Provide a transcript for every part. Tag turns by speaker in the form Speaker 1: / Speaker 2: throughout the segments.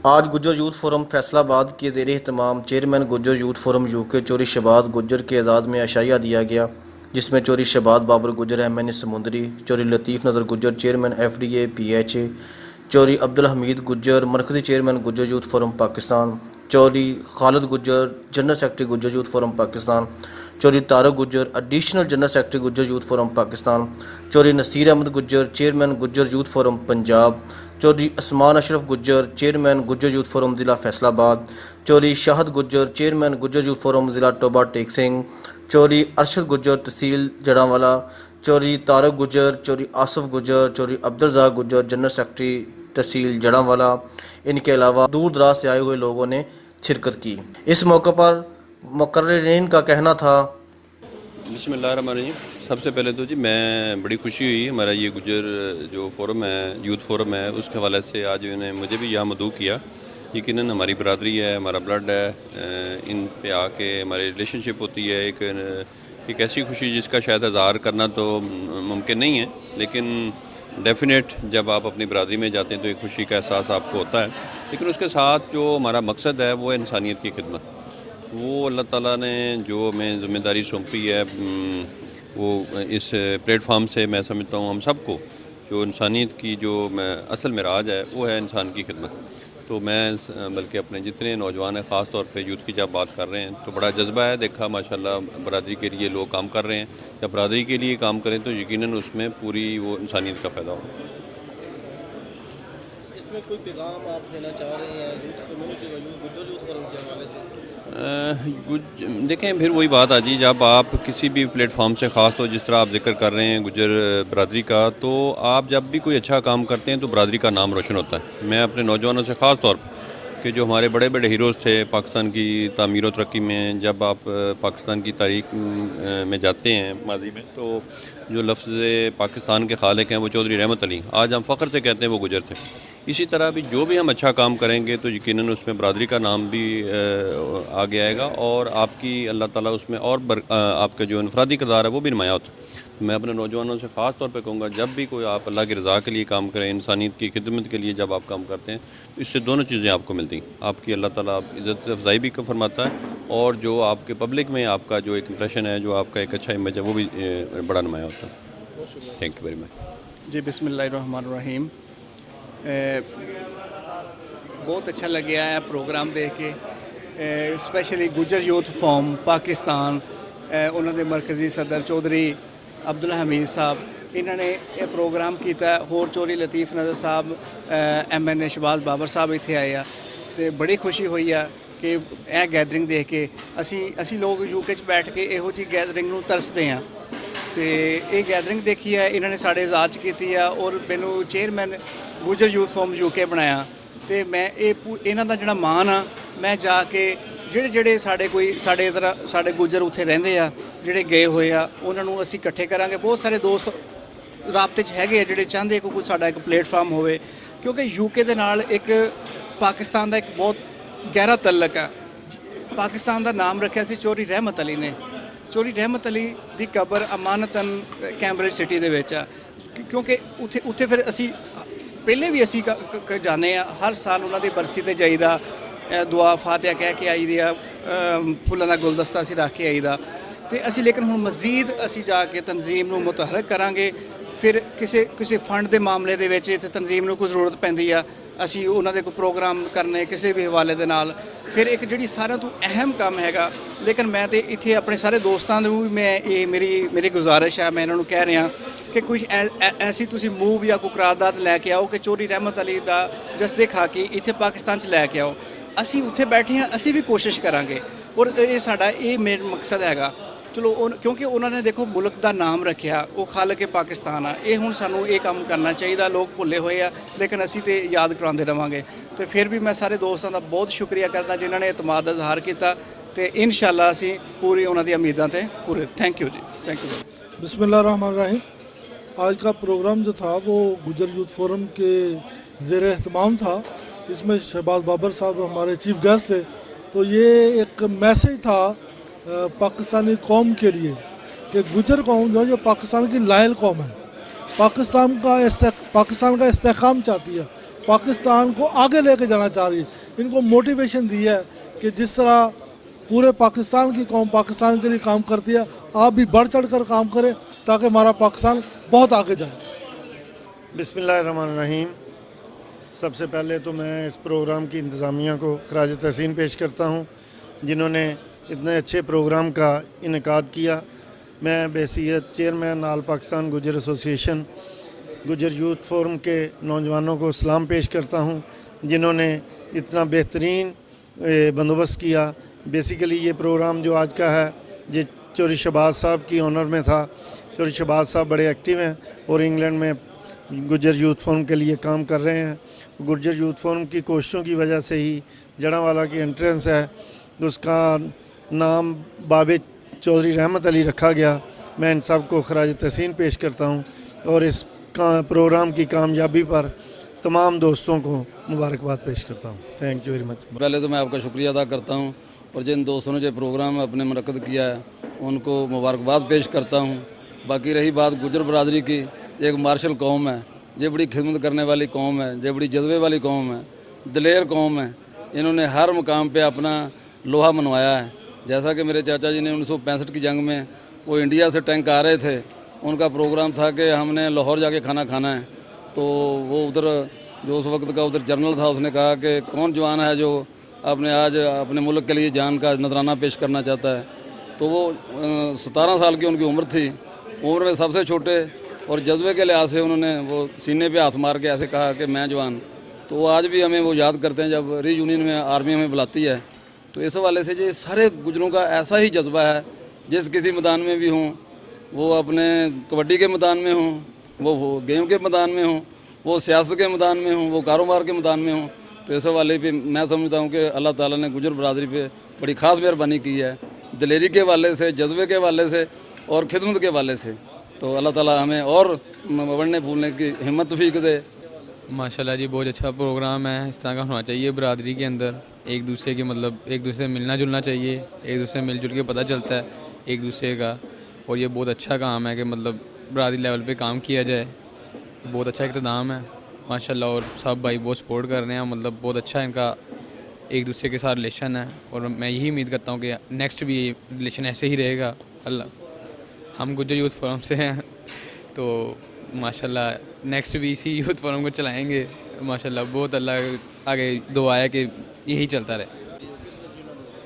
Speaker 1: आज Gujjar youth forum Faisalabad के ज़ेर एहतमाम chairman Gujjar youth forum UK Chaudhry Shahbaz Gujjar के एजाज़ में अशाइया दिया गया, जिसमें चौधरी शहबाज बाबर गुज्जर MNA समुंदरी, Chaudhry Latif Nazar Gujjar chairman FDA PHA, Chaudhry Abdul Hameed Gujjar मरकज़ी chairman Gujjar youth forum Pakistan, Chaudhry Khalid Gujjar general secretary Gujjar youth forum Pakistan, Chaudhry Tariq Gujjar additional general secretary Gujjar youth forum Pakistan, Chaudhry Naseer Ahmad Gujjar chairman Gujjar youth forum Punjab, Chaudhry Asman Ashraf Gujjar chairman Gujjar youth forum ज़िला Faisalabad, Chaudhry Shahid Gujjar chairman Gujjar youth forum ज़िला टोबा टेक सिंह, चौधरी अरशद गुज्जर तहसील जड़ांवाला, चौधरी तारक गुज्जर, चौधरी आसफ गुज्जर, चौधरी अब्दुल रज़ाक गुज्जर जनरल सेक्रेटरी तहसील जड़ांवाला, इनके अलावा दूर दराज से आए हुए लोगों ने शिरकत की। इस मौके पर मुकर्रिरीन का कहना था,
Speaker 2: बिस्मिल्लाहिर्रहमानिर्रहीम। सबसे पहले तो जी मैं बड़ी खुशी हुई, हमारा ये गुज्जर जो फोरम है, यूथ फोरम है, उसके हवाले से आज इन्होंने मुझे भी यहाँ मदऊ किया। यकीनन हमारी बरादरी है, हमारा ब्लड है, इन पे आके हमारी रिलेशनशिप होती है। एक ऐसी खुशी जिसका शायद इज़हार करना तो मुमकिन नहीं है, लेकिन डेफिनेट जब आप अपनी बरादरी में जाते हैं तो एक खुशी का एहसास आपको होता है। लेकिन उसके साथ जो हमारा मकसद है वो है इंसानियत की खिदमत। वो अल्लाह ताला ने जो हमें ज़िम्मेदारी सौंपी है, वो इस प्लेटफार्म से मैं समझता हूँ हम सबको जो इंसानियत की जो असल मेराज है वो है इंसान की खिदमत। तो मैं बल्कि अपने जितने नौजवान हैं, ख़ास तौर पे यूथ की जब बात कर रहे हैं तो बड़ा जज्बा है। देखा माशाल्लाह बरादरी के लिए लोग काम कर रहे हैं। जब बरादरी के लिए काम करें तो यकीनन उसमें पूरी वो इंसानियत का फ़ायदा हो।
Speaker 1: इसमें कोई पैगाम आप देना चाह रहे हैं यूथ कम्युनिटी को, गुज्जर यूथ फोरम के हवाले से?
Speaker 2: देखें, फिर वही बात आ जी, जब आप किसी भी प्लेटफॉर्म से ख़ास तो जिस तरह आप जिक्र कर रहे हैं गुज्जर बरादरी का, तो आप जब भी कोई अच्छा काम करते हैं तो बरादरी का नाम रोशन होता है। मैं अपने नौजवानों से ख़ास तौर पर कि जो हमारे बड़े बड़े हीरोज़ थे पाकिस्तान की तामीर व तरक्की में, जब आप पाकिस्तान की तारीख में जाते हैं माजी में, तो जो लफ्ज़ पाकिस्तान के खालिक हैं वो चौधरी रहमत अली, आज हम फ़ख्र से कहते हैं वो गुजर थे। इसी तरह भी जो भी हम अच्छा काम करेंगे तो यकीनन उसमें बरादरी का नाम भी आगे आएगा और आपकी अल्लाह ताला उसमें और आपका जो इनफरादी किरदार है वो भी नुमाया होता है। मैं अपने नौजवानों से ख़ास तौर पे कहूँगा, जब भी कोई आप अल्लाह की रज़ा के लिए काम करें, इंसानियत की खिदमत के लिए जब आप काम करते हैं तो इससे दोनों चीज़ें आपको मिलती हैं। आपकी अल्लाह ताला इज़्ज़त अफ़ज़ाई भी फरमाता है और जो आपके पब्लिक में आपका जो एक इंप्रेशन है, जो आपका एक अच्छा इमेज है, वो भी बड़ा नुमाया होता है। थैंक यू वेरी मच
Speaker 3: जी। बिस्मिल्लाहिर्रहमानिर्रहीम। बहुत अच्छा लगे है प्रोग्राम देख के, specially Gujjar youth forum Pakistan, उन्होंने मरकज़ी सदर चौधरी अब्दुल हमीद साहब इन्होंने ये प्रोग्राम किया। होर चौधरी लतीफ़ नज़र साहब MNA शहबाज बाबर साहब इत्थे आए हैं तो बड़ी खुशी हुई है कि यह गैदरिंग देख के असी लोग यूके बैठ के इहो जी गैदरिंग नूं तरसते हैं। तो ये गैदरिंग देखी है इन्होंने साढ़े इजाज़ की है और मैनू chairman Gujjar youth forum UK बनाया। तो मैं इन्हां दा जिहड़ा मान आ, मैं जाके ਜਿਹੜੇ ਸਾਡੇ ਕੋਈ ਸਾਡੇ ਇਧਰ ਸਾਡੇ ਗੁੱਜਰ ਉੱਥੇ ਰਹਿੰਦੇ ਆ, ਜਿਹੜੇ ਗਏ ਹੋਏ ਆ, ਉਹਨਾਂ ਨੂੰ ਅਸੀਂ ਇਕੱਠੇ ਕਰਾਂਗੇ। ਬਹੁਤ ਸਾਰੇ ਦੋਸਤ ਰਾਬਤੇ 'ਚ ਹੈਗੇ ਆ ਜਿਹੜੇ ਚਾਹੁੰਦੇ ਕਿ ਕੋਈ ਸਾਡਾ ਇੱਕ ਪਲੇਟਫਾਰਮ ਹੋਵੇ, ਕਿਉਂਕਿ ਯੂਕੇ ਦੇ ਨਾਲ ਇੱਕ ਪਾਕਿਸਤਾਨ ਦਾ ਇੱਕ ਬਹੁਤ ਗਹਿਰਾ ਤਅਲਕ ਹੈ। ਪਾਕਿਸਤਾਨ ਦਾ ਨਾਮ ਰੱਖਿਆ ਸੀ ਚੌਧਰੀ ਰਹਿਮਤ ਅਲੀ ਨੇ। ਚੌਧਰੀ ਰਹਿਮਤ ਅਲੀ ਦੀ ਕਬਰ ਅਮਾਨਤਨ ਕੈਂਬਰਿਜ ਸਿਟੀ ਦੇ ਵਿੱਚ ਆ, ਕਿਉਂਕਿ ਉੱਥੇ ਫਿਰ ਅਸੀਂ ਪਹਿਲੇ ਵੀ ਅਸੀਂ ਜਾਂਦੇ ਆ, ਹਰ ਸਾਲ ਉਹਨਾਂ ਦੀ ਬਰਸੀ 'ਤੇ ਜਾਈਦਾ, दुआ फातिहा कह के आई दी, फुलों का गुलदस्ता असी रख के आई दा। तो असी लेकिन हुण मजीद असी जाके तनजीम नूं मुतहरक करांगे। फिर किसी फंड के मामले दे विच इत्थे तनजीम नूं कोई जरूरत पैंदी आ, असी उन्हां दे कोई प्रोग्राम करने किसी भी हवाले दे नाल। फिर एक जिहड़ी सारिआं तों अहम काम हैगा, लेकिन मैं तो इत्थे अपने सारे दोस्तां नूं भी मैं ये मेरी गुजारिश है, मैं इन्हां नूं कह रहा कि कुछ ऐसी तुसीं मूव या कोई करारदाद लैके आओ कि चौधरी रहमत अली दा जसदे खाकी इत्थे पाकिस्तान च लैके आओ। असी उत्थे बैठे हैं, असी भी कोशिश करांगे और ये साडा ये मेरा मकसद हैगा। चलो क्योंकि उन्होंने देखो मुल्क का नाम रखा, वो खाल के पाकिस्तान आ, ये हुण सानू ये काम करना चाहिए। लोग भुले हुए आ, लेकिन असी तो याद कराते रहांगे। तो फिर भी मैं सारे दोस्तों का बहुत शुक्रिया करता जिन्होंने एतमाद का इजहार किया, तो इंशाअल्लाह असी पूरी उन्होंने उम्मीदों से पूरे। थैंक यू जी, थैंक यू।
Speaker 4: बिस्मिल्लाहिर्रहमानिर्रहीम। आज का प्रोग्राम जो था वो गुज्जर यूथ फोरम के ज़ेर एहतमाम था। इसमें शहबाज बाबर साहब हमारे चीफ गेस्ट थे। तो ये एक मैसेज था पाकिस्तानी कौम के लिए कि गुज्जर कौम जो है जो पाकिस्तान की लायल कौम है, पाकिस्तान का इस्तेहकाम चाहती है, पाकिस्तान को आगे लेके जाना चाह रही है। इनको मोटिवेशन दी है कि जिस तरह पूरे पाकिस्तान की कौम पाकिस्तान के लिए काम करती है, आप भी बढ़ चढ़ कर काम करें ताकि हमारा पाकिस्तान बहुत आगे जाए।
Speaker 5: बिस्मिल्लाहिर्रहमानिर्रहीम। सबसे पहले तो मैं इस प्रोग्राम की इंतज़ामिया को खराज तहसीन पेश करता हूँ, जिन्होंने इतने अच्छे प्रोग्राम का इनेकाद किया। मैं बहसीत चेयरमैन आल पाकिस्तान गुजर एसोसिएशन गुजर यूथ फोरम के नौजवानों को सलाम पेश करता हूँ, जिन्होंने इतना बेहतरीन बंदोबस्त किया। बेसिकली ये प्रोग्राम जो आज का है ये चौधरी शहबाज साहब की ऑनर में था। चौधरी शहबाज साहब बड़े एक्टिव हैं और इंग्लैंड में गुजर यूथ फोरम के लिए काम कर रहे हैं। गुजर यूथ फोरम की कोशिशों की वजह से ही जड़ावाला की एंट्रेंस है, उसका नाम बाबे चौधरी रहमत अली रखा गया। मैं इन सब को खराज तहसीन पेश करता हूँ और इस प्रोग्राम की कामयाबी पर तमाम दोस्तों को मुबारकबाद पेश करता हूँ। Thank you very much.
Speaker 6: पहले तो मैं आपका शुक्रिया अदा करता हूँ और जिन दोस्तों ने जो प्रोग्राम अपने मुनक्कद किया है उनको मुबारकबाद पेश करता हूँ। बाकी रही बात गुजर बरदरी की, एक मार्शल कौम है, ये बड़ी खिदमत करने वाली कौम है, ये बड़ी जज्बे वाली कौम है, दिलेर कौम है। इन्होंने हर मुकाम पे अपना लोहा मनवाया है। जैसा कि मेरे चाचा जी ने 1965 की जंग में वो इंडिया से टैंक आ रहे थे, उनका प्रोग्राम था कि हमने लाहौर जाके खाना खाना है। तो वो उधर जो उस वक्त का उधर जनरल था, उसने कहा कि कौन जवान है जो अपने आज अपने मुल्क के लिए जान का नजराना पेश करना चाहता है। तो वो 17 साल की उनकी उम्र थी, उम्र में सबसे छोटे, और जज्बे के लिहाज से उन्होंने वो सीने पे हाथ मार के ऐसे कहा कि मैं जवान। तो वो आज भी हमें वो याद करते हैं जब रीयूनियन में आर्मी हमें बुलाती है। तो इस हवाले से ये सारे गुजरों का ऐसा ही जज्बा है, जिस किसी मैदान में भी हों, वो अपने कबड्डी के मैदान में हों, वो गेम के मैदान में हों, वो सियासत के मैदान में हों, वो कारोबार के मैदान में हों। तो इस हवाले पे मैं समझता हूँ कि अल्लाह ताला ने गुजर बरदरी पे बड़ी ख़ास मेहरबानी की है, दिलेरी के वाले से, जज्बे के वाले से और खिदमत के वाले से। तो अल्लाह ताला हमें और बढ़ने फूलने की हिम्मत तौफीक दे।
Speaker 7: माशाल्लाह जी, बहुत अच्छा प्रोग्राम है। इस तरह का होना चाहिए बरादरी के अंदर। एक दूसरे के मतलब एक दूसरे से मिलना जुलना चाहिए, एक दूसरे से मिलजुल के पता चलता है एक दूसरे का। और ये बहुत अच्छा काम है कि मतलब बरादरी लेवल पे काम किया जाए। बहुत अच्छा इक़्तिदाम है माशाल्लाह, और सब भाई बहुत सपोर्ट कर रहे हैं। मतलब बहुत अच्छा इनका एक दूसरे के साथ रिलेशन है, और मैं यही उम्मीद करता हूँ कि नेक्स्ट भी ये रिलेशन ऐसे ही रहेगा। अल्लाह, हम गुजर यूथ फोरम से हैं तो माशाल्लाह नेक्स्ट भी इसी यूथ फोरम को चलाएँगे माशाल्लाह। बहुत अल्लाह आगे दुआ है कि यही चलता रहे।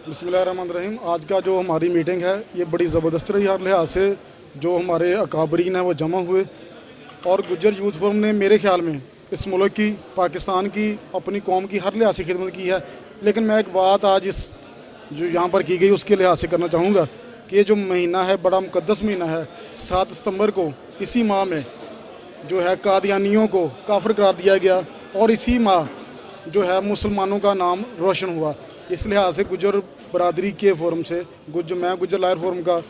Speaker 8: बिस्मिल्लाहिर्रहमानिर्रहीम। आज का जो हमारी मीटिंग है ये बड़ी ज़बरदस्त रही। हर लिहाज से जो हमारे अकाबरीन हैं वो जमा हुए, और गुजर यूथ फोरम ने मेरे ख्याल में इस मुल्क की, पाकिस्तान की, अपनी कौम की हर लिहाज से खिदमत की है। लेकिन मैं एक बात आज इस जो यहाँ पर की गई उसके लिहाज से करना चाहूँगा कि ये जो महीना है बड़ा मुकद्दस महीना है। 7 सितंबर को इसी माह में जो है कादियानियों को काफिर करार दिया गया, और इसी माह जो है मुसलमानों का नाम रोशन हुआ। इस लिहाज से गुजर बरादरी के फोरम से मैं गुजर लायर फोरम का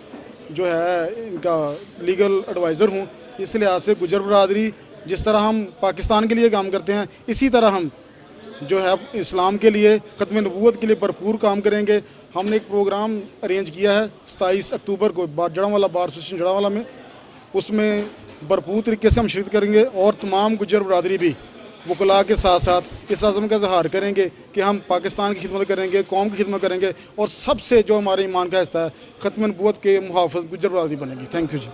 Speaker 8: जो है इनका लीगल एडवाइज़र हूँ। इस लिहाज से गुजर बरादरी जिस तरह हम पाकिस्तान के लिए काम करते हैं, इसी तरह हम जो है इस्लाम के लिए, ख़त्म नबूवत के लिए भरपूर काम करेंगे। हमने एक प्रोग्राम अरेंज किया है 27 अक्टूबर को जड़ावाला बार एसोसिएशन जड़ावाला में। उसमें भरपूर तरीके से हम शिरकत करेंगे, और तमाम गुजर बरादरी भी वकला के साथ साथ इस आज़म का इजहार करेंगे कि हम पाकिस्तान की खिदमत करेंगे, कौम की खिदमत करेंगे, और सबसे जो हमारे ईमान का हिस्सा है ख़त्म नबूवत के मुहाफ़िज़ गुजर बरादरी बनेगी। थैंक यू जी।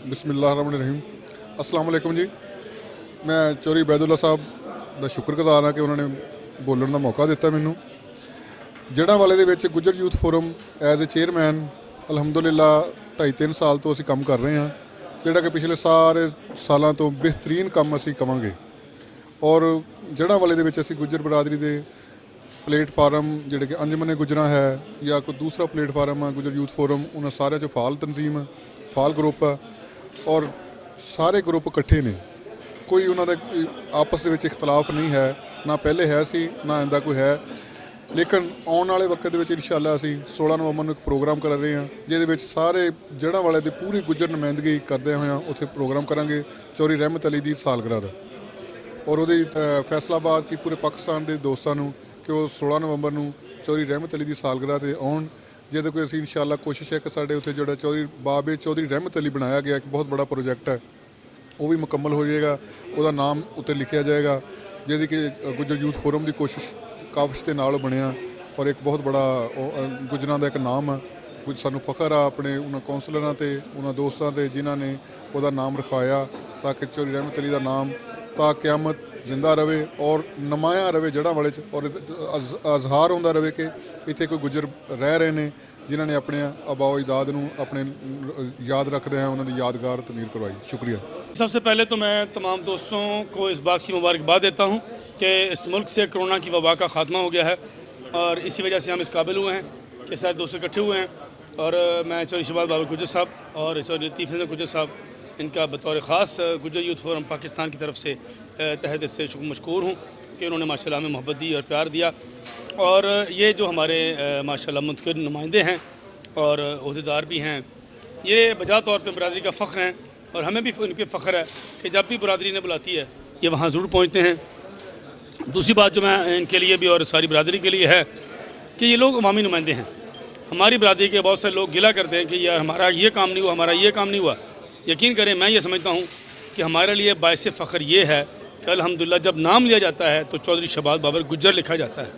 Speaker 9: बिस्मिल्लाहिर्रहमानिर्रहीम। अस्सलाम वालेकुम जी। मैं चौधरी बैदुल्ला साहब ਦਾ ਸ਼ੁਕਰਗੁਜ਼ਾਰ ਹਾਂ ਕਿ ਉਹਨਾਂ ਨੇ ਬੋਲਣ ਦਾ ਮੌਕਾ ਦਿੱਤਾ ਮੈਨੂੰ। ਜੜ੍ਹਾਂਵਾਲੇ ਦੇ ਵਿੱਚ Gujjar youth forum as a chairman ਅਲਹਮਦੁਲਿਲਾ 2.5-3 ਸਾਲ ਤੋਂ ਅਸੀਂ ਕੰਮ ਕਰ ਰਹੇ ਹਾਂ, ਜਿਹੜਾ ਕਿ ਪਿਛਲੇ ਸਾਰੇ ਸਾਲਾਂ ਤੋਂ ਬਿਹਤਰੀਨ ਕੰਮ ਅਸੀਂ ਕਵਾਂਗੇ। ਔਰ ਜੜ੍ਹਾਂਵਾਲੇ ਦੇ ਵਿੱਚ ਅਸੀਂ ਗੁੱਜਰ ਬਰਾਦਰੀ ਦੇ ਪਲੇਟਫਾਰਮ ਜਿਹੜੇ ਕਿ ਅੰਜਮਨ ਗੁੱਜਰਾਂ ਹੈ ਜਾਂ ਕੋਈ ਦੂਸਰਾ ਪਲੇਟਫਾਰਮ ਆ ਗੁੱਜਰ ਯੂਥ ਫੋਰਮ, ਉਹਨਾਂ ਸਾਰਿਆਂ 'ਚ ਫਾਲ ਤਨਜ਼ੀਮ, ਫਾਲ ਗਰੁੱਪ ਆ, ਔਰ ਸਾਰੇ ਗਰੁੱਪ ਇਕੱਠੇ ਨੇ। ਕੋਈ ਉਹਨਾਂ ਦਾ ਆਪਸ ਦੇ ਵਿੱਚ ਇਖਤਲਾਫ ਨਹੀਂ ਹੈ, ਨਾ ਪਹਿਲੇ ਹੈ ਸੀ ਨਾ ਆਇੰਦਾ ਕੋਈ ਹੈ। ਲੇਕਿਨ ਆਉਣ ਵਾਲੇ ਵਕਤ ਦੇ ਵਿੱਚ ਇਨਸ਼ਾਅੱਲਾ ਅਸੀਂ 16 ਨਵੰਬਰ ਨੂੰ ਇੱਕ ਪ੍ਰੋਗਰਾਮ ਕਰ ਰਹੇ ਹਾਂ, ਜਿਹਦੇ ਵਿੱਚ ਸਾਰੇ ਜੜ੍ਹਾਂਵਾਲੇ ਦੀ ਪੂਰੀ ਗੁੱਜਰ ਨੁਮਾਇੰਦਗੀ ਕਰਦੇ ਹੋਏ ਉੱਥੇ ਪ੍ਰੋਗਰਾਮ ਕਰਾਂਗੇ ਚੌਧਰੀ ਰਹਿਮਤ ਅਲੀ ਦੀ ਸਾਲਗਿਰਾ ਦਾ। ਔਰ ਉਹਦੀ ਫੈਸਲਾਬਾਦ ਕੀ ਪੂਰੇ ਪਾਕਿਸਤਾਨ ਦੇ ਦੋਸਤਾਂ ਨੂੰ ਕਿ ਉਹ 16 ਨਵੰਬਰ ਨੂੰ ਚੌਧਰੀ ਰਹਿਮਤ ਅਲੀ ਦੀ ਸਾਲਗਿਰਾ 'ਤੇ ਆਉਣ, ਜਿਹਦੇ ਕੋਈ ਅਸੀਂ ਇਨਸ਼ਾਅੱਲਾ ਕੋਸ਼ਿਸ਼ ਹੈ ਕਿ ਸਾਡੇ ਉੱਥੇ ਜਿਹੜਾ ਬਾਬੇ ਚੌਧਰੀ ਰਹਿਮਤ ਅਲੀ ਬਣਾਇਆ ਗਿਆ ਇੱਕ ਬਹੁਤ ਬੜਾ ਪ੍ਰੋਜੈਕਟ ਹੈ, ਉਹ ਵੀ ਮੁਕੰਮਲ ਹੋ ਜਾਏਗਾ, ਉਹਦਾ ਨਾਮ ਉੱਤੇ ਲਿਖਿਆ ਜਾਏਗਾ, ਜਿਹਦੀ ਕਿ ਗੁੱਜਰ ਯੂਥ ਫੋਰਮ ਦੀ ਕਾਬਿਸ਼ ਦੇ ਨਾਲ ਬਣਿਆ ਔਰ ਇੱਕ ਬਹੁਤ ਬੜਾ ਗੁੱਜਰਾਂ ਦਾ ਇੱਕ ਨਾਮ ਆ। ਕੁਝ ਸਾਨੂੰ ਫਖਰ ਆ ਆਪਣੇ ਉਹਨਾਂ ਕੌਂਸਲਰਾਂ ਤੇ ਉਹਨਾਂ ਦੋਸਤਾਂ ਤੇ ਜਿਨ੍ਹਾਂ ਨੇ ਉਹਦਾ ਨਾਮ ਰਖਾਇਆ ਤਾਂ ਕਿ ਚੌਧਰੀ ਰਹਿਮਤ ਅਲੀ ਦਾ ਨਾਮ ਤਾਂ ਕਿਆਮਤ ਜ਼ਿੰਦਾ ਰਵੇ ਔਰ ਨਮਾਇਆ ਰਵੇ ਜੜ੍ਹਾਂ ਵਾਲੇ 'ਚ ਔਰ ਅਜ਼ਹਾਰ ਹੁੰਦਾ ਰਵੇ ਕਿ ਇੱਥੇ ਕੋਈ ਗੁੱਜਰ ਰਹਿ ਰਹੇ ਨੇ ਜਿਨ੍ਹਾਂ ਨੇ ਆਪਣੇ ਆਬਾਓ ਅਜਦਾਦ ਨੂੰ ਆਪਣੇ याद रखते हैं उन्होंने यादगार तमीर करवाई। शुक्रिया।
Speaker 10: सबसे पहले तो मैं तमाम दोस्तों को इस बात की मुबारकबाद देता हूँ कि इस मुल्क से कोरोना की वबा का ख़ात्मा हो गया है और इसी वजह से हम इस काबिल हुए हैं कि सारे दोस्त इकट्ठे हुए हैं। और मैं चौधरी शहबाज बाबर गुज्जर साहब और चौधरी लतीफ़ नज़र गुज्जर साहब इनका बतौर ख़ास गुज्जर यूथ फोरम पाकिस्तान की तरफ से तहे दिल से मशकूर हूँ कि उन्होंने माशाल्लाह हमें मोहब्बत दी और प्यार दिया। और ये जो हमारे माशाल्लाह मुंतखब नुमाइंदे हैं और अहदेदार भी हैं, ये बजा तौर पर बरादरी का फ़ख्र हैं और हमें भी इन पर फ़ख्र है कि जब भी बरादरी ने बुलाती है ये वहाँ ज़रूर पहुँचते हैं। दूसरी बात जो मैं इनके लिए भी और सारी बरादरी के लिए है कि ये लोग अवामी नुमाइंदे हैं। हमारी बरादरी के बहुत से लोग गिला करते हैं कि यार हमारा ये काम नहीं हुआ, हमारा ये काम नहीं हुआ। यकीन करें मैं ये समझता हूँ कि हमारे लिए बायस फ़ख्र ये है कि अल्हम्दुलिल्लाह जब नाम लिया जाता है तो चौधरी शहबाज बाबर गुज्जर लिखा जाता है,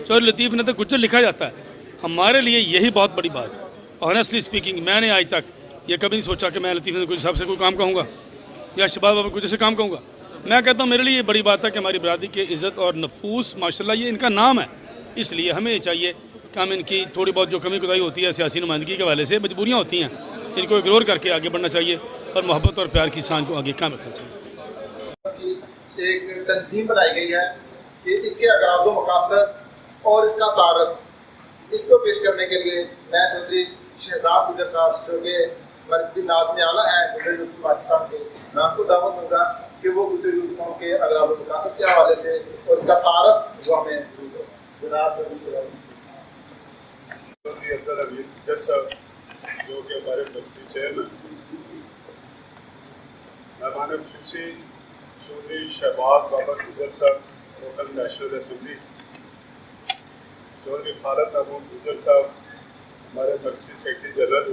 Speaker 10: चौधरी लतीफ़ नज़र गुज्जर लिखा जाता है। हमारे लिए यही बहुत बड़ी बात है। ऑनेस्टली स्पीकिंग मैंने आज तक ये कभी नहीं सोचा कि मैं लतीफ़ नज़र गुज्जर साहब से कोई काम कहूँगा या शहबाज बाबर गुज्जर से काम कहूँगा। मैं कहता हूँ मेरे लिए ये बड़ी बात है कि हमारी बरादरी की इज़्ज़त और नफूस माशाल्लाह ये इनका नाम है। इसलिए हमें ये चाहिए कि हम इनकी थोड़ी बहुत जो कमी कोताही होती है सियासी नुमाइंदगी के हवाले से मजबूरियाँ होती हैं, इनको इग्नोर करके आगे बढ़ना चाहिए और मोहब्बत और प्यार की शान को आगे कायम रखना चाहिए।
Speaker 11: एक तंजीम बनाई गई है कि इसके अगराज़ व मकासद और इसका तारफ़ इसको पेश करने के लिए मैं चौधरी शहजाद गुज्जर साहब जो कि मरकज़ी नाज़िम आला हैं गुज्जर यूथ पाकिस्तान के, मैं आपको दावत दूँगा कि वो गुज्जर यूथ फॉर्म के अगराज़ व मकासद के हवाले से और इसका तारफ़ वो हमें जनाब
Speaker 12: चौधरी अब्दुल हमीद गुज्जर साहब जो कि हमारे मरकज़ी चेयरमैन, मेहमान ख़ुसूसी Chaudhary Shahbaz Babar Gujjar Sahab local national assembly, Chaudhry Khalid Mahmood Gujjar Sahab हमारे मरकज़ी सेक्रेटरी जनरल,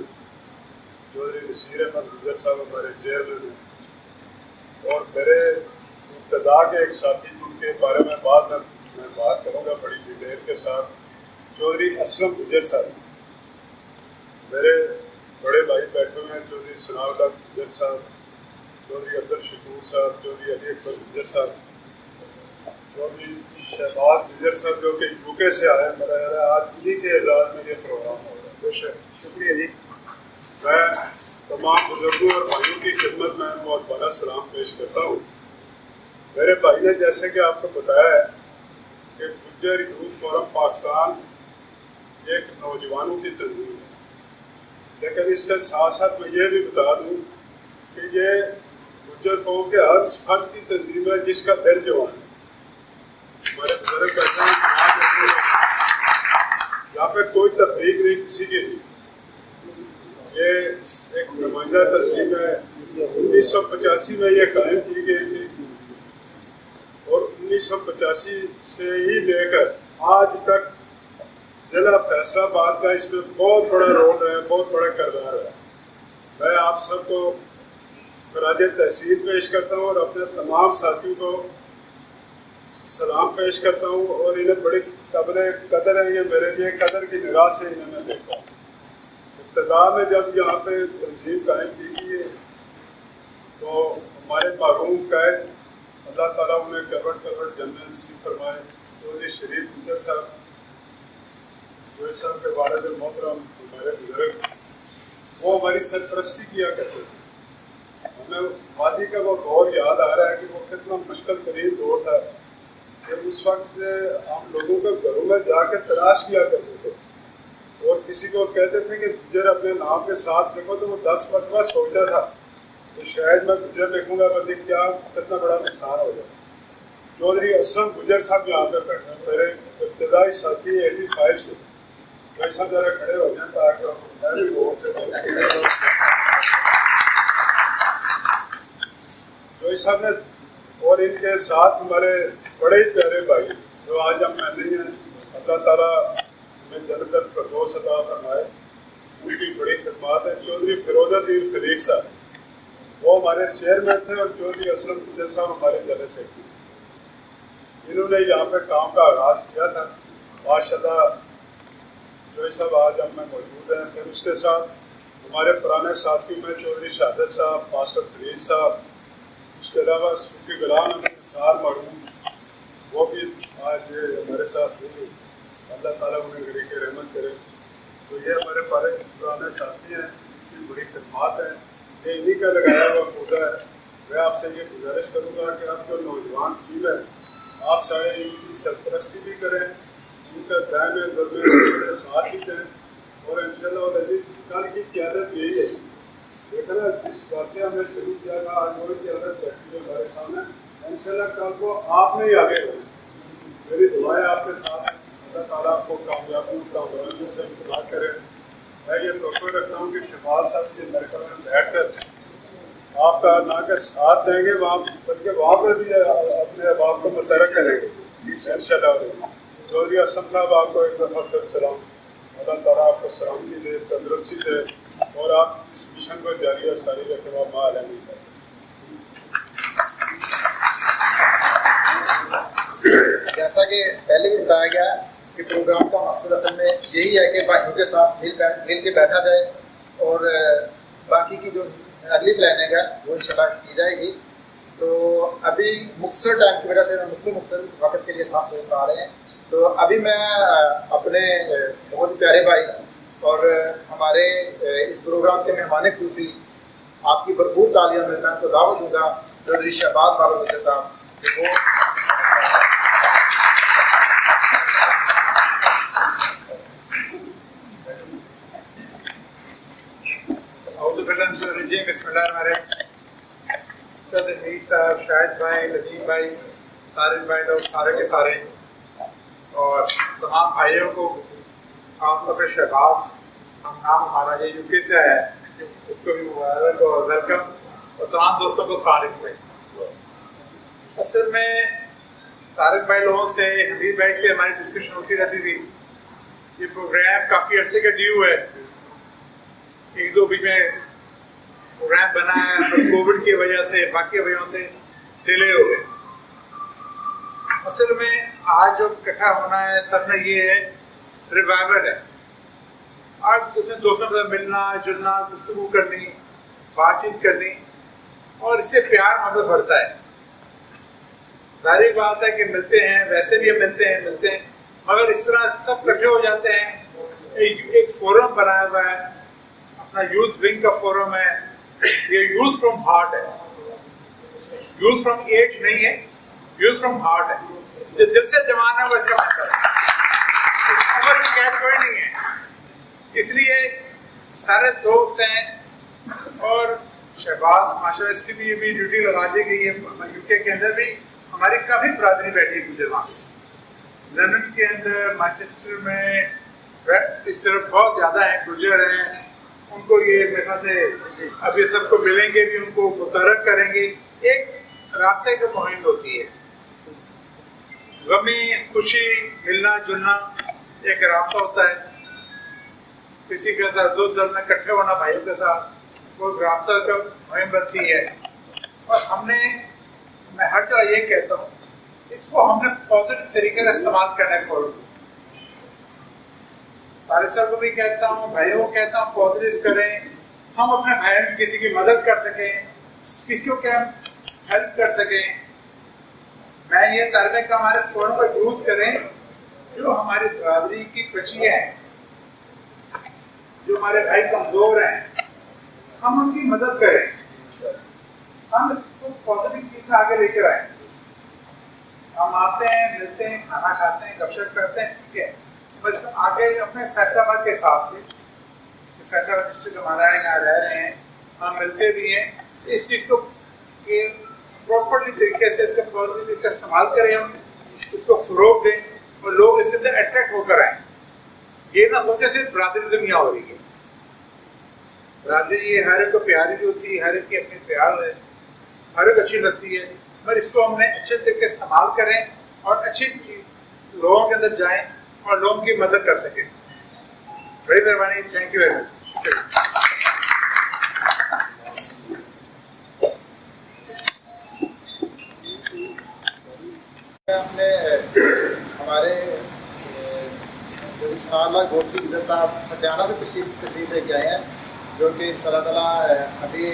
Speaker 12: चौधरी नसीर अहमद गुज्जर साहब हमारे चेयरमैन हैं और मेरे इब्तदा के एक साथी जिनके बारे में बाद में मैं बात करूँगा बड़ी डिटेल के साथ, चौधरी असलम गुज्जर साहब, मेरे बड़े भाई बैठे हुए हैं चौधरी सनाउल्लाह गुज्जर साहब, चौधरी अब्दुल शकूर साहब, चौधरी अली अकबर गुज्जर साहब, चौधरी शहबाज गुज्जर साहब जो कि यूके से आए हैं। मेरा यार आज इन्हीं के एजाज़ में ये प्रोग्राम हो रहा है। बेशक शुक्रिया जी। मैं तमाम बुजुर्गों और भाइयों की खिदमत में बहुत बड़ा सलाम पेश करता हूँ। मेरे भाई ने जैसे कि आपको बताया है कि गुज्जर यूथ फोरम पाकिस्तान एक नौजवानों की तंजीम है, लेकिन इसके साथ साथ मैं ये भी बता दूँ कि ये गुज्जर कौम के हर फर्द की तंजीम है जिसका दिल जवान है। हमारे बुजुर्ग बैठे हैं यहाँ पे कोई तफरीक नहीं किसी के लिए। ये एक नुमाइंदा तंजीम है, 1985 में ये कायम की गई थी और 1985 से ही लेकर आज तक ज़िला फैसलाबाद का इसमें बहुत बड़ा रोल है, बहुत बड़ा किरदार है। मैं आप सबको खराज तहसीन पेश करता हूँ और अपने तमाम साथियों को सलाम पेश करता हूँ और इन्हें बड़ी कदर है, ये मेरे लिए कदर की निगाह से इन्हें मैं देखता हूँ। इब्तदा में जब यहाँ पे तंजीम कायम की गई है तो हमारे मरहूम कैद अल्लाह ताला उन्हें करवट करवट जन्नत नसीब फरमाए, चौधरी शरीफ गुज्जर साहब जो साहब के वालिद मोहतरम हमारे बुजुर्ग, वो हमारी सरपरस्ती किया करते थे। हमें माजी का वो दौर याद आ रहा है कि वो कितना मुश्किल तरीन दौर था कि उस वक्त हम लोगों के घरों में जाकर तलाश किया करते थे और किसी को कहते थे कि गुज्जर अपने नाम के साथ लिखो तो वो 10 मरतबा सोचता था तो शायद मैं गुज्जर लिखूंगा बल्कि क्या कितना बड़ा नुकसान हो जाए। चौधरी असलम गुज्जर साहब यहाँ पे बैठे, मेरे इब्तदाई साथी 85 से, वैसा जरा खड़े हो जाए ताकि चौधरी साहब ने और इनके साथ हमारे बड़े प्यारे भाई जो आज हम में नहीं हैं, अल्लाह ताला में जन्नत फिरदौस अता फरमाए, उनकी बड़ी खिदमत है। चौधरी फिरोज़ुद्दीन फरीक साहब वो हमारे चेयरमैन थे और चौधरी असलम गुज्जर साहब हमारे जनरल सेक्रेटरी। इन्होंने यहाँ पे काम का आगाज़ किया था। माशाल्लाह जो साहब आज हम में मौजूद हैं। फिर उसके साथ हमारे पुराने साथी में चौधरी शहादत साहब, मास्टर फरीद साहब, उसके अलावा सूफी गुलाम निसार मरहूम, वो भी आज हमारे साथ थे। अल्लाह ताला उन्हें गरी के रहमत करे। तो ये हमारे पुराने साथी हैं, इनकी बड़ी खिदमत है, ये इन्हीं का लगाया हुआ पौधा है। मैं आपसे ये गुजारिश करूँगा कि आप जो नौजवान टीम है, आप सारे इनकी सरपरस्ती भी करें, इनका दायमे दरमियान साथ ही दें, और इंशाल्लाह अजीज कल की क़यादत यही है। देखना जिस बात से हमने शुरू किया था, आज वो क़यादत बैठी है हमारे सामने, इंशाल्लाह कल को आपने ही आगे बढ़े। मेरी दुआएं आपके साथ हैं। अल्लाह ताला आपको कामयाबियों से इब्तिला करे। मैं ये तोक़ा रखता हूँ कि शहबाज साहब के महकमे में बैठ कर आपका ना के साथ देंगे वहाँ, बल्कि वहाँ पर भी अपने बाप को मुतरक करेंगे इंशाल्लाह। चौधरी हसन साहब आपको एक दफ़ा फिर सलाम। अल्लाह ताला आपको सलामती दे, तंदुरुस्ती दे, और आप इस मिशन को जारी और सारी रखें। मालूम
Speaker 11: जैसा कि पहले भी बताया गया कि प्रोग्राम का मकसद असल में यही है कि भाइयों के साथ मिल के बैठा जाए, और बाकी की जो अगली प्लानिंग है वो इंशाल्लाह की जाएगी। तो अभी मुख्तर टाइम की वजह से मैं मुख्तर वक्त के लिए साथ दोस्त आ रहे हैं। तो अभी मैं अपने बहुत प्यारे भाई और हमारे इस प्रोग्राम के मेहमान खुसूसी आपकी भरपूर तालियों में मैं उनको दावत दूंगा चौधरी शहबाज बाबर साहब कि वो
Speaker 13: साहब, शाहिद भाई, लजीम भाई, तारिक भाई और सारे के सारे, और तमाम भाइयों को खास तौर पर शहबाज, हम नाम हमारा ये यूके से है, उसको भी मुबारक और वेलकम, और तमाम दोस्तों को तारिक भाई। असल में तारिक भाई लोगों से, हमीद भाई से हमारी डिस्कशन होती रहती थी। ये प्रोग्राम काफ़ी अर्से का ड्यू है, एक दो बीच में प्रोग्राम बना है, पर कोविड की वजह से, बाकी वजहों से डिले हो गए। असल में आज जो इकट्ठा होना है सब में ये है, रिवाइवल है। आज उसमें दोस्तों से मिलना जुलना, गुफ्तगू करनी, बातचीत करनी, और इससे प्यार मोहब्बत बढ़ता है। जाहिर बात है कि मिलते हैं, वैसे भी हम मिलते हैं, मगर इस तरह सब इकट्ठे हो जाते हैं। एक फोरम बनाया हुआ है, अपना यूथ विंग का फोरम है। ये यूथ फ्रॉम हार्ट है, यूथ फ्रॉम एज नहीं है, यूथ फ्रॉम हार्ट है। जो दिल से जवान है वो इसका मतलब है, उम्र की कैद कोई नहीं है। इसलिए सारे दोस्त हैं, और शहबाज माशाल्लाह इसकी भी ये ड्यूटी लगा दी गई है। यूके के अंदर भी हमारी काफ़ी बरादरी बैठी है गुजरात, लंदन के अंदर, मैनचेस्टर में, इस तरफ बहुत ज़्यादा है गुजर हैं। उनको ये मेरे ख्याल से अब ये सबको मिलेंगे भी, उनको मुतरक करेंगे। एक रास्ते की मुहिम होती है, गमी खुशी मिलना जुलना एक रास्ता होता है। किसी के साथ दो दल में इकट्ठे होना भाइयों के साथ, वो रास्ता का मुहिम बनती है। और मैं हर जगह ये कहता हूँ, इसको हमने पॉजिटिव तरीके से इस्तेमाल करना है। फॉलो सर को भी कहता हूँ, भाइयों को कहता हूँ, पॉजिटिव करें। हम अपने भाइयों की किसी की मदद कर सकें, किसी को क्या हेल्प कर सकें। मैं ये तरह का हमारे फोरम का यूज करें, जो हमारी बरादरी की बच्चियाँ हैं, जो हमारे भाई कमजोर हैं, हम उनकी मदद करें। हम इसको पॉजिटिव चीज में आगे लेकर आए। हम आते हैं, मिलते हैं, खाना खाते हैं, गपशप करते हैं, ठीक है, बस आगे अपने फैसलाबाद के हिसाब से, फैसलाबाद डिस्ट्रिक्ट हमारा है, यहाँ रह रहे हैं, हम मिलते भी हैं। इस चीज़ को प्रॉपरली तरीके से इसका पॉजिटिव तरीके से इस्तेमाल करें, हम इसको फरोग दें और लोग इसके अंदर अट्रैक्ट होकर आए। ये ना सोचे सिर्फ बरादरी यहाँ हो रही है। बरादरी ये हर एक को प्यारी भी होती है, हर एक की अपनी प्यार है, हर एक अच्छी लगती है, मगर इसको हमने अच्छे तरीके से इस्तेमाल करें और अच्छी लोगों के अंदर जाएं और लोगों की मदद कर सकें। बड़ी मेहरबानी, थैंक यू वेरी मच।
Speaker 11: अपने साला गोरसी गुजर साहब सत्याना से तशरीफ लेके आए हैं, जो कि इंशाअल्लाह ताला अभी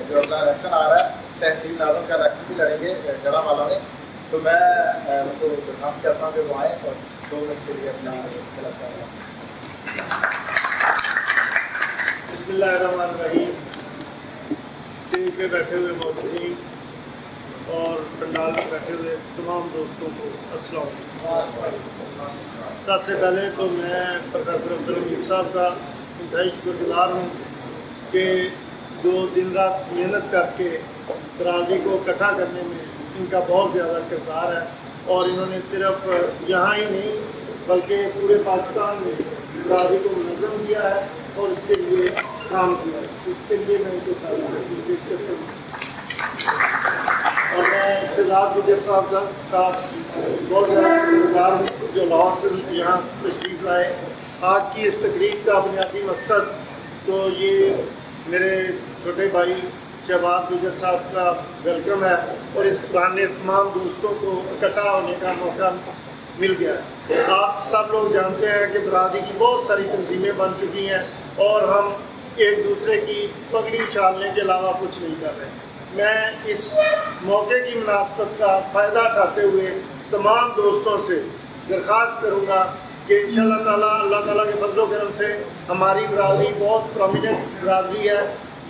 Speaker 11: जो अपना इलेक्शन आ रहा है तहसील नाज़म का इलेक्शन भी लड़ेंगे जड़ा वाला में। तो मैं उनको दरख्वास्त करता हूँ कि वो आएँ और 2 मिनट के लिए अपना
Speaker 5: बिस्मिल्लाहिर्रहमानिर्रहीम। स्टेज पे बैठे हुए मौजूदीन और पंडाल में बैठे हुए तमाम दोस्तों को अस्सलाम वालेकुम। सबसे पहले तो मैं प्रोफेसर अब्दुल हमीद साहब का इंतहाई शुक्रगुजार हूँ कि 2 दिन रात मेहनत करके बरादरी को इकट्ठा करने में इनका बहुत ज़्यादा किरदार है और इन्होंने सिर्फ यहाँ ही नहीं बल्कि पूरे पाकिस्तान में बरादरी को मुनज़्ज़म किया है और इसके लिए काम किया है। इसके लिए मैं इनको तारीफ़ पेश करता हूँ। और मैं शहजाद गुजर साहब का बहुत ज़्यादा शुक्रगुजार हूँ जो लाहौर से यहाँ तशरीफ़ लाए। आज की इस तकरीब का बुनियादी मकसद तो ये मेरे छोटे भाई शहबाज गुजर साहब का वेलकम है और इस बहाने तमाम दोस्तों को इकट्ठा होने का मौका मिल गया है। आप सब लोग जानते हैं कि बरादरी की बहुत सारी तंजीमें बन चुकी हैं और हम एक दूसरे की पगड़ी उछालने के अलावा कुछ नहीं कर रहे। मैं इस मौके की मुनासबत का फ़ायदा उठाते हुए तमाम दोस्तों से दरख्वास्त करूँगा कि इंशाअल्लाह ताला अल्लाह ताला के फजल करम से हमारी बरादरी बहुत प्रोमिनेंट बरादरी है।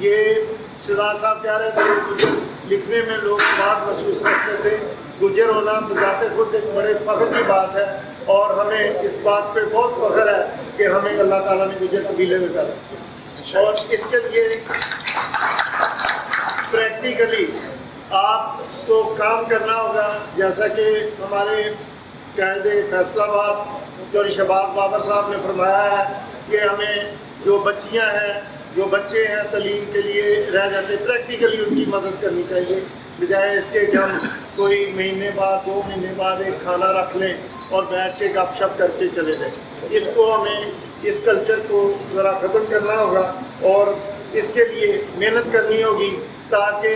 Speaker 5: ये शहजाद साहब कह रहे थे गुजर लिखने में लोग बात महसूस करते थे। गुजर होना बज़ाते खुद एक बड़े फ़ख्र की बात है और हमें इस बात पे बहुत फ़ख्र है कि हमें अल्लाह ताला ने गुजर कबीले में डाला। और इसके लिए प्रैक्टिकली आपको काम करना होगा, जैसा कि हमारे कायदे फैसलाबाद चौधरी शहबाज बाबर साहब ने फरमाया है कि हमें जो बच्चियां हैं जो बच्चे हैं तालीम के लिए रह जाते प्रैक्टिकली उनकी मदद करनी चाहिए, बजाय इसके कि हम कोई महीने बाद 2 महीने बाद एक खाना रख लें और बैठ के गपशप करके चले जाएं। इसको हमें इस कल्चर को ज़रा ख़त्म करना होगा और इसके लिए मेहनत करनी होगी ताकि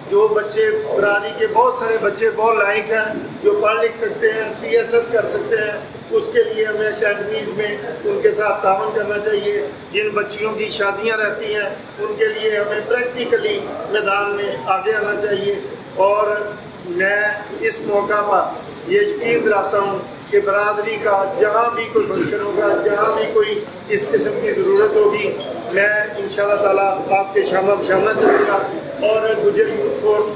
Speaker 5: जो बच्चे बरादरी के बहुत सारे बच्चे बहुत लायक हैं जो पढ़ लिख सकते हैं, CSS कर सकते हैं, उसके लिए हमें अकेडमीज़ में उनके साथ तावन करना चाहिए। जिन बच्चियों की शादियां रहती हैं उनके लिए हमें प्रैक्टिकली मैदान में आगे आना चाहिए। और मैं इस मौका पर ये यकीन दिलाता हूँ कि बरादरी का जहाँ भी कोई फंक्शन होगा, जहाँ भी कोई इस किस्म की ज़रूरत होगी, मैं इंशाअल्लाह ताला आपके शामिल चलूँगा। और गुजर यूथ फोरम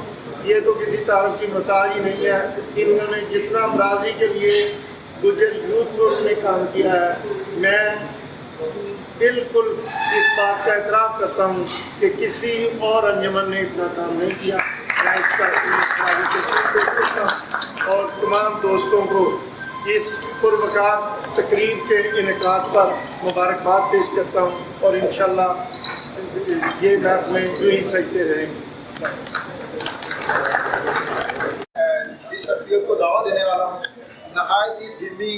Speaker 5: ये तो किसी तारीफ की मोहताज ही नहीं है। इन्होंने जितना बरादरी के लिए गुजर यूथ फोरम ने काम किया है, मैं बिल्कुल इस बात का एतराफ़ करता हूँ कि किसी और अंजुमन ने इतना काम नहीं किया। मैं इसका और तमाम दोस्तों को इस पुरवकार तकरीब के इनेकाद पर मुबारकबाद पेश करता हूँ और इंशाअल्लाह ये महफिलें यूँ ही सजते रहेंगे।
Speaker 11: जिस शख्सियत को दावा देने वाला हूँ, नहायत ही दिली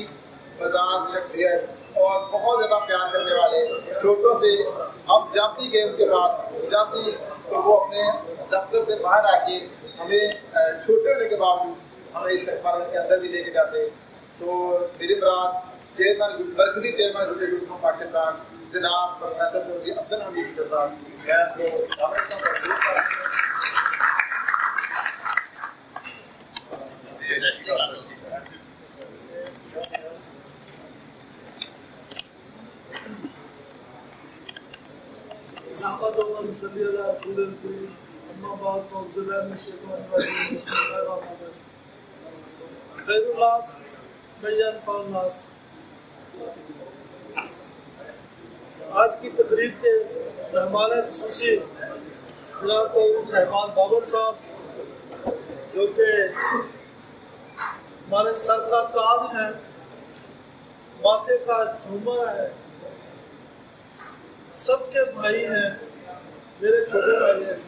Speaker 11: मजाक शख्सियत और बहुत ज़्यादा प्यार करने वाले, छोटों से हम जब भी गए उनके पास, जब भी तो वो अपने दफ्तर से बाहर आके हमें छोटे होने के बावजूद हमें इस्तेमाल के अंदर भी लेके जाते। तो मेरे बरात मरकजी चेयरमैन गुजर यूथ फोरम पाकिस्तान जनाब प्रोफेसर चौधरी अब्दुल हमीद साहब,
Speaker 4: आज की तकरीब के मेहमान ख़ुसूसी जनाब शहबाज बाबर साहब, जो कि हमारे सर का ताज है, माथे का झूमर है, सबके भाई हैं, मेरे छोटे भाई हैं।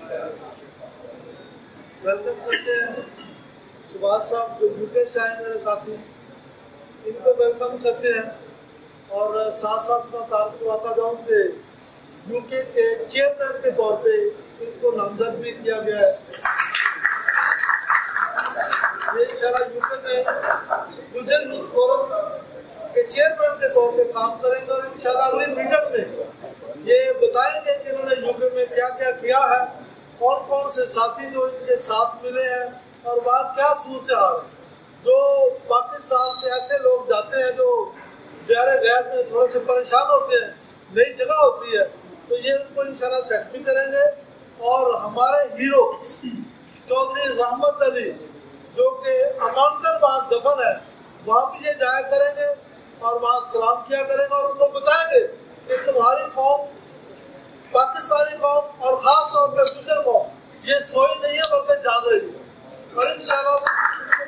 Speaker 4: वेलकम करते हैं शहबाज साहब जो यूके से आए मेरे साथी, इनको वेलकम करते हैं और साथ साथ मैं तारीफ करवाता जाऊँ कि यूके के चेयरमैन के तौर पे इनको नामजद भी किया गया है। ये इंशाल्लाह यूके में गुजर यूथ फोरम के चेयरमैन के तौर पे काम करेंगे और इंशाल्लाह अगली मीटिंग में ये बताएंगे कि इन्होंने यूके में क्या क्या किया है, कौन कौन से साथी जो इनके साथ मिले हैं और वहाँ क्या सूरत हाल है। जो पाकिस्तान से ऐसे लोग जाते हैं जो प्यारे गैर में थोड़े से परेशान होते हैं, नई जगह होती है, तो ये उनको इंशाल्लाह सेट भी करेंगे। और हमारे हीरो चौधरी रहमत अली जो कि अमानतन वहाँ दफन है, वहाँ भी ये जाया करेंगे और वहाँ सलाम किया करेंगे और उनको बताएंगे कि तुम्हारी कौम, पाकिस्तानी कौम और ख़ास तौर पर गुजर कौम ये सोई नहीं है बल्कि जाग रही है और इंशाल्लाह उसको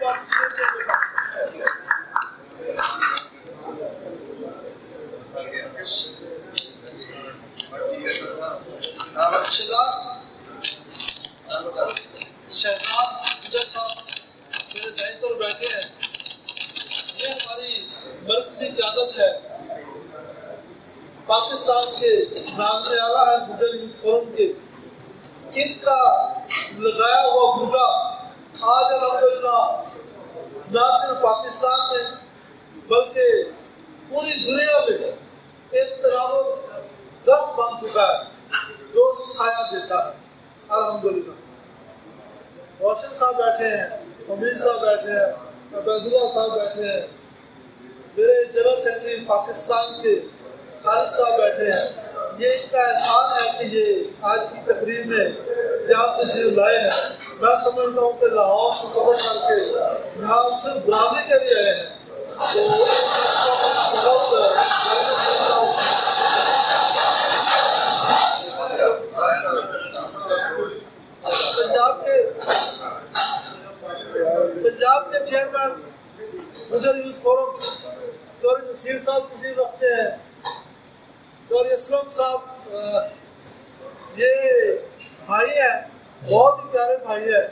Speaker 4: शहजाद गुजर साहब मेरे दाएं पर बैठे हैं। ये हमारी मरकजी क़यादत है, पाकिस्तान के नाज़िर आला है गुजर यूथ फोरम के। इनका लगाया हुआ बूटा आज अल्हम्दुलिल्लाह न सिर्फ पाकिस्तान में बल्कि पूरी दुनिया में एक तरह दर्द बन चुका है जो साया देता है अल्हम्दुलिल्लाह। रोशन साहब बैठे हैं, अमीर साहब बैठे हैं, अबैदुल्ला साहब बैठे हैं, मेरे जनरल सेक्रेटरी पाकिस्तान के खालिद साहब बैठे हैं। ये इनका एहसान है कि ये आज की तकरीर में यहाँ तशरीफ लाए हैं। मैं समझता हूँ कि लाहौर से सफर करके यहाँ सिर्फ बराबरी के लिए आए हैं, पंजाब के चेयरमैन गुजर यूथ फोरम चौधरी नसीर साहब तशरीफ रखते हैं, चौधरी असलम साहब ये भाई है, बहुत ही प्यारे भाई है।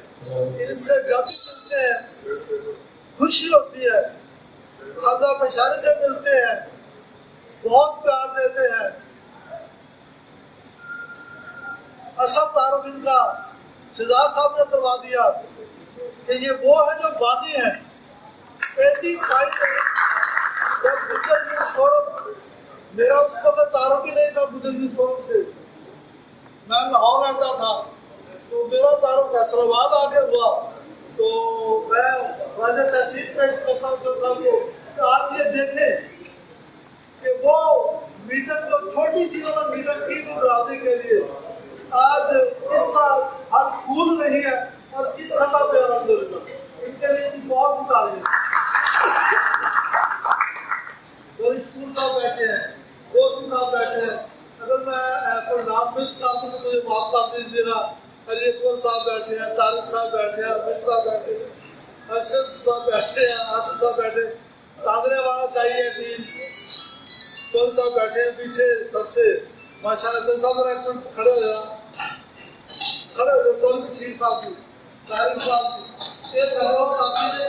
Speaker 4: इनसे जब भी मिलते हैं खुशी होती है, खादा पेशारे से मिलते हैं, बहुत प्यार देते हैं। असम तारुफ इनका शहजाद साहब ने करवा दिया कि ये वो है जो बानी है। 85 जब गुजर यूथ फोरम, मेरा उस वक्त तारुफ ही नहीं था गुजर यूथ फोरम से, मैं लाहौर रहता था, तो मेरा तारुफ फैसलाबाद आके हुआ। तो मैं राजा तहसील पेश करता हूँ जो साहब को, आज ये देखें कि वो मीटिंग जो छोटी सी उन्होंने मीटिंग की थी बराबरी के लिए, आज इस साल हर कूद रही है और इस सतह पे अल्हम्दुलिल्लाह इनके लिए बहुत सी तारीफ। स्कूल साहब बैठे हैं, दोस्त साहब बैठे हैं, अगर मैं कोई नाम मिस करता हूँ तो मुझे माफ कर दीजिएगा। अली अकबर साहब बैठे हैं, तारिक साहब बैठे हैं, अमीर साहब बैठे हैं, अरशद साहब बैठे हैं, आसिफ साहब बैठे, कांगड़े वाला चाहिए टीम, चौधरी साहब बैठे हैं पीछे सबसे माशाल्लाह। चौधरी साहब एक मिनट खड़े हो जाओ, खड़े हो जाओ। चौधरी बशीर साहब जी, तारिक साहब जी, ये सब साथी ने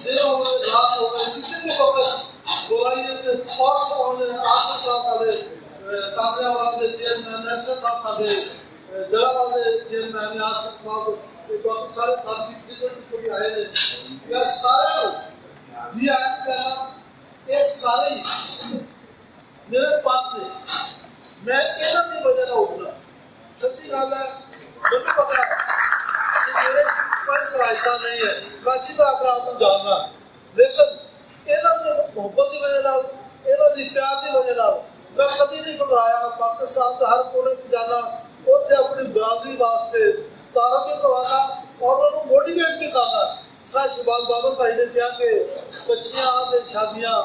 Speaker 4: देर हो गए, रात हो गए, किसी भी वक्त बुराइयों से फौरन उन्होंने आसिफ साहब वाले, कांगड़े वाले चेयरमैन अरशद साहब वाले, जरा वाले चेयरमैन आसिफ साहब, बाकी सारे साथी जितने आए हैं, यह सारे लोग जी आए कहना, ये सारे मेरे पास ने मैं इन्हों की वजह ना उठना। सच्ची गल है, मुझे पता कि मेरे कोई सहायता नहीं है, मैं अच्छी तरह अपने आप को जानना, लेकिन इन्हों की मोहब्बत की वजह, इन्हों की प्यार की वजह मैं कभी नहीं घबराया। पाकिस्तान के हर कोने से जाना, उत्थे अपनी बरादरी वास्ते तारक भी करवाना और उन्होंने मोटिवेट भी करना। शहबाज बाबर भाई ने कहा कि बच्चियां ने शादियाँ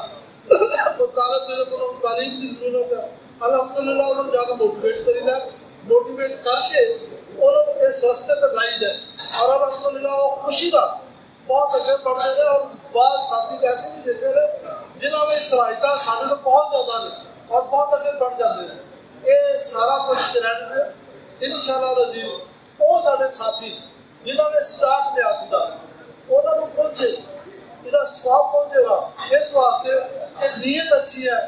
Speaker 4: तो तालब मेरे को तालीम की जरूरत है, अल्हम्दुलिल्लाह उन्होंने जाकर मोटिवेट करीदा, मोटिवेट करके उन्होंने इस रास्ते पर लाई है और अल्हम्दुलिल्लाह वो खुशी का बहुत अगे बढ़ रहे हैं। और बाद साथी ऐसे भी देखे रहे जिन्होंने सहायता साढ़े तो बहुत ज़्यादा ने और बहुत अगे बढ़ जाते हैं। ये सारा कुछ क्रेडिट इंशाअल्लाह रजीव वो साढ़े साथी जिन्होंने स्टार्ट लिया सीधा उन्होंने पहुंचे, जिला स्वाब पहुंचेगा इस वास्ते कि नीयत अच्छी है,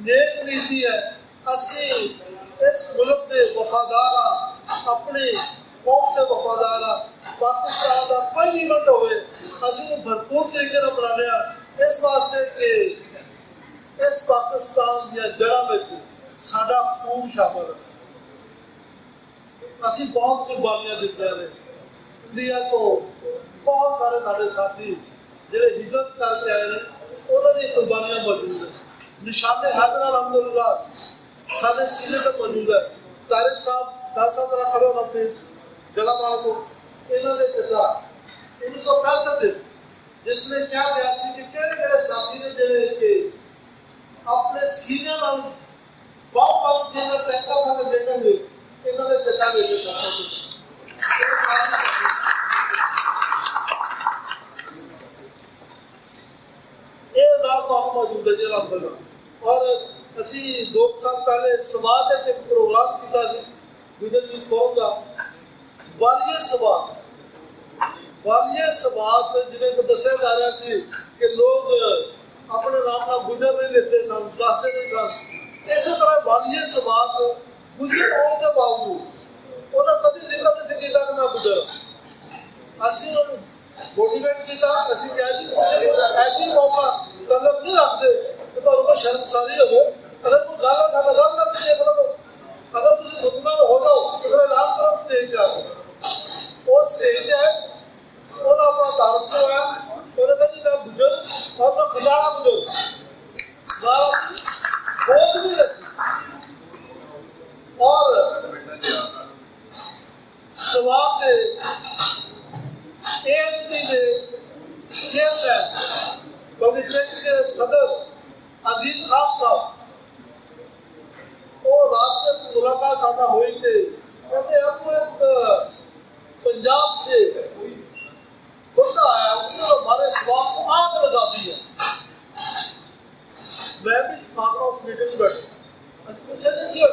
Speaker 4: नेक नीति है। असी इस मुल्क के वफादार हाँ, अपनी कौम के वफादार हाँ, पाकिस्तान का कोई इवेंट हो असं भरपूर तरीके बनाने इस वास्ते कि इस पाकिस्तान दी जड़ां विच साडा खून शामिल है। असीं बहुत कुर्बानियां दित्तियां ने। इंडिया तो बहुत सारे साडे साथी जिहड़े हिजरत करके आए ने, उन्हां दी कुर्बानियां मौजूद है। निशाने हक नाल अल्हम्दुलिल्लाह साडे सीने ते मौजूद है। तारिक साहब दासा जरा खड़े होना प्लीज, जलावाल को इन्हां दे पिता 1965 जिसने क्या गया सी कि किहड़े साथी ने जिहड़े कि अपने सीनियर नाल बहुत जिन्हें टैंका था बैठेंगे, इन्होंने पिता बेटे साथों ये मौजूद है जी अलहमदुलिल्लाह। और असी 2 साल पहले समाज एक प्रोग्राम किया गुजर यूथ फोरम का वालिए समाज जिन्हें को दसिया जा रहा सी कि लोग अपने नाम का गुजर नहीं लेते सन, दसते नहीं सन। इसी तरह वालिए समाज गुजर होने के बावजूद उन्हें कभी जिक्र नहीं किया कि मैं गुजर असी मोटिवेट किया। असी क्या जी ऐसी मौका तलब नहीं रखते तो तुम शर्मसारी हो। अगर कोई गल है गल करके देख लो, अगर तुम मुतमैन हो जाओ तो फिर ऐलान करो स्टेज पे आके। और स्टेज है उन्होंने अपना तारुफ करवाया, उन्होंने कहा जी मैं गुजर और मैं खजाना गुजर बहुत भी रखी। और सवाब के ANP के चेयरमैन बल्कि के सदर अजीज खान साहब वो रात में मुलाकात साधा हुई थी। कहते आपको एक पंजाब से बंदा आया, उसने हमारे स्वाब को आग लगा दी है। मैं भी खाना उस मीटिंग में बैठा, पूछा नहीं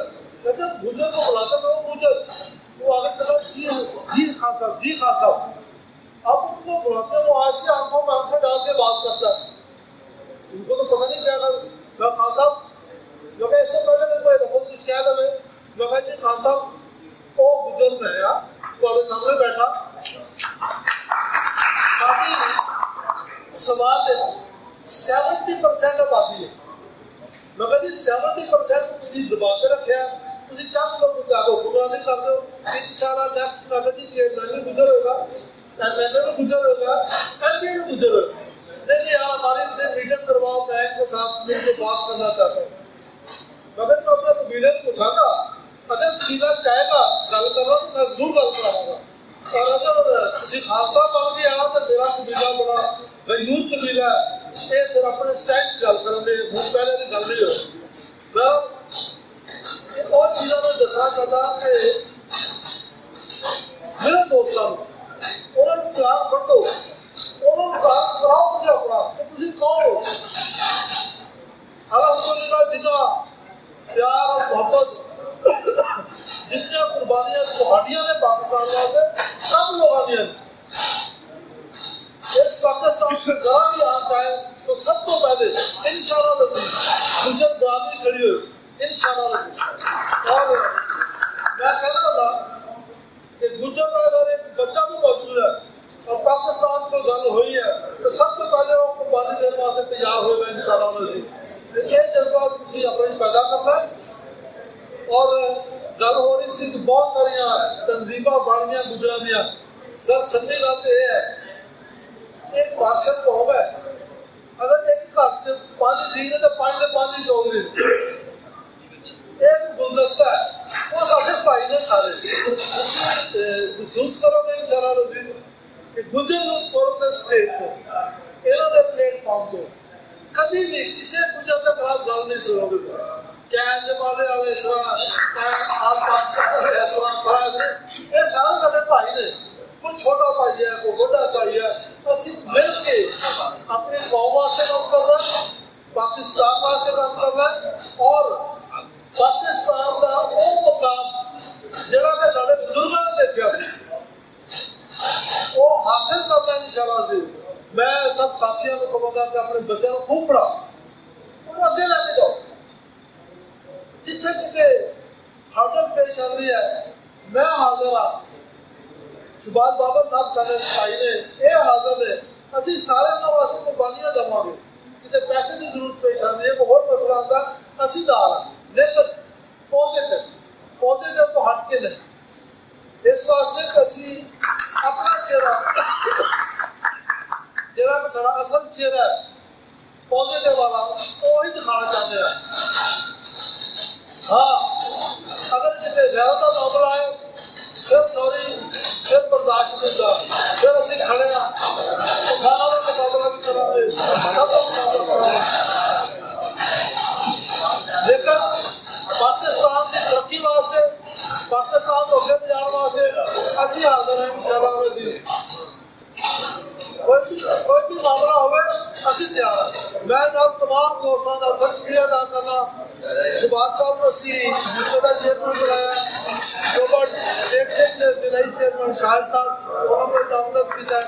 Speaker 4: कहते गुजर को बुलाते थे गुजर, वो आगे चला जी खान साहब। अब उनको बुलाते वो आज से आंखों में आंखें डाल के बात करता है। उनको तो पता नहीं क्या कर मैं खान साहब जो कि इससे पहले कोई रफल कुछ क्या करे जो कि जी खान साहब वो गुजर में आया तुम्हारे सामने बैठा साथी सवाल 70% आबादी है। मैं कहा जी 70% तुम दबा के रखे तुम चंद लोग हुक्मरान नहीं करते हो। इंशाल्लाह नेक्स्ट मैं कहा जी चेयरमैन भी गुजर होगा, MLA भी गुजर होगा, MP भी गुजर होगा। नहीं यार हमारे से मीटिंग करवाओ, मैं इनके साथ मिलकर बात करना चाहता हूँ। मगर मैं अपने कबीले को पूछागा अगर कबीला चाहेगा गल करना तो मैं जरूर गल कराऊंगा। और अगर किसी खालसा बन भी आना तो मेरा कबीला बड़ा गयूर कबीला है, ये फिर अपने स्टैंड से गल करेंगे, हूँ पहले की गल नहीं हो। मैं और चीज़ों में दसना चाहता कि मेरे दोस्तों उन्होंने प्यार बंटो, उन्होंने प्यार कराओ मुझे अपना तो तुम कौन हो। अलहमदुलिल्लाह जितना प्यार और मोहब्बत जितनी कुर्बानियां तुहाडियां ने पाकिस्तान वास्ते कम लोगों ने इस पाकिस्तान में जरा भी आ चाहे तो सब तो पहले इंशाअल्लाह गुजर बरादरी खड़ी हो इंशाअल्लाह। और मैं कहना था कि गुजर का अगर एक बच्चा भी मौजूद है और पाकिस्तान को गल हुई है तो सबसे पहले वो कुर्बानी देने वास्ते तैयार होगा इंशाअल्लाह। ये जज्बा तुम अपने पैदा करना है। और गल हो रही सी बहुत सारिया तंजीमा बनिया गुजरा दिया। सर सच्ची गल तो यह है एक मार्शल कौम है, अगर एक घर से 5 जी ने तो 5 के 5 ही चौधरी एक गुलदस्ता है वो साढ़े भाई ने सारे महसूस करोगे इंशाअल्लाह कि गुजर यूथ फोरम के स्टेज को इन्होंने प्लेटफॉर्म को कभी भी किसी गुजर के खिलाफ गल नहीं सुनोगे। क्या जमाने वाले ये सारे साढ़े भाई ने, कोई छोटा भाई है कोई बड़ा भाई है, असि मिल के अपनी कौम वास्ते काम करना, पाकिस्तान वास्ते काम करना और पाकिस्तान का वो मुकाम जिहड़ा कि साढ़े बुजुर्गों ने देखा वो हासिल करना इंशाअल्लाह। मैं सब साथियों को कहूँगा कि अपने बच्चों को खूब पढ़ाओ, उन्हें अगे लेके जाओ। जिथे कितने हादल पेश आ रही है मैं हाजिर हाँ। सुभाष बाबर साहब साढ़े भाई ने यह हाजिर है, असं सारे वास्ते कुर्बानियां देवांगे कि कितने पैसे की जरूरत पेश आती है, एक होर मसला आता असी दाल लेकिन पॉजिटिव तो हट के नहीं। इस वास्ते असी अपना चेहरा जरा सारा असल चेहरा है पॉजिटिव वाला वो ही दिखाना चाहते हैं। हाँ, अगर कितने गैर का मामला है फिर सॉरी, फिर बर्दाश्त नहीं होगा, फिर असी खड़े हाँ खाना का मुकाबला भी करेंगे, सबका मुकाबला करेंगे। लेकिन पाकिस्तान की तरक्की वास्ते, पाकिस्तान को अगे जाने वास्ते असी हाजिर हैं इंशाअल्लाह। कोई भी मामला हो असी तैयार है। मैं जब तमाम दोस्तों का फर्ज भी अदा करना, शहबाज साहब को असी का चेयरमैन बनाया, रोबर्ट एक से जिलाई चेयरमैन शाहिद साहब उन्होंने नामजद किया है।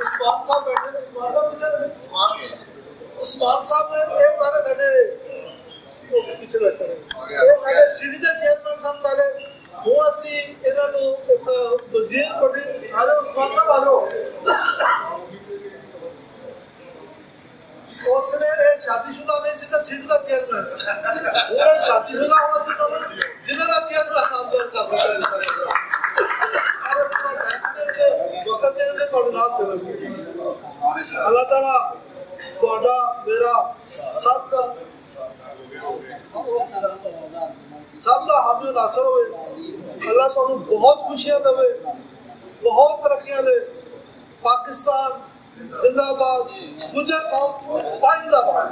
Speaker 4: उस्मान साहब बैठे, उस्मान साहब किधर? उस्मान साहब ने एक बार साढ़े पिछले साढ़े सीढ़ी के चेयरमैन साहब पहले वो असी इन्हों एक वजीर बड़ी आज उस्मान साहब आ जाओ उसने शादीशुदा नहीं सी सीट का चेयरमैन वो शादीशुदा होना सी तो जिले का चेयरमैन नामजद कर अल्लाह ताला ਤੁਹਾਡਾ मेरा सब का हामी नासर हो। अल्लाह तुहानू बहुत खुशियां देवे, बहुत तरक्कियां दे। पाकिस्तान जिंदाबाद, गुजर कौम जिंदाबाद।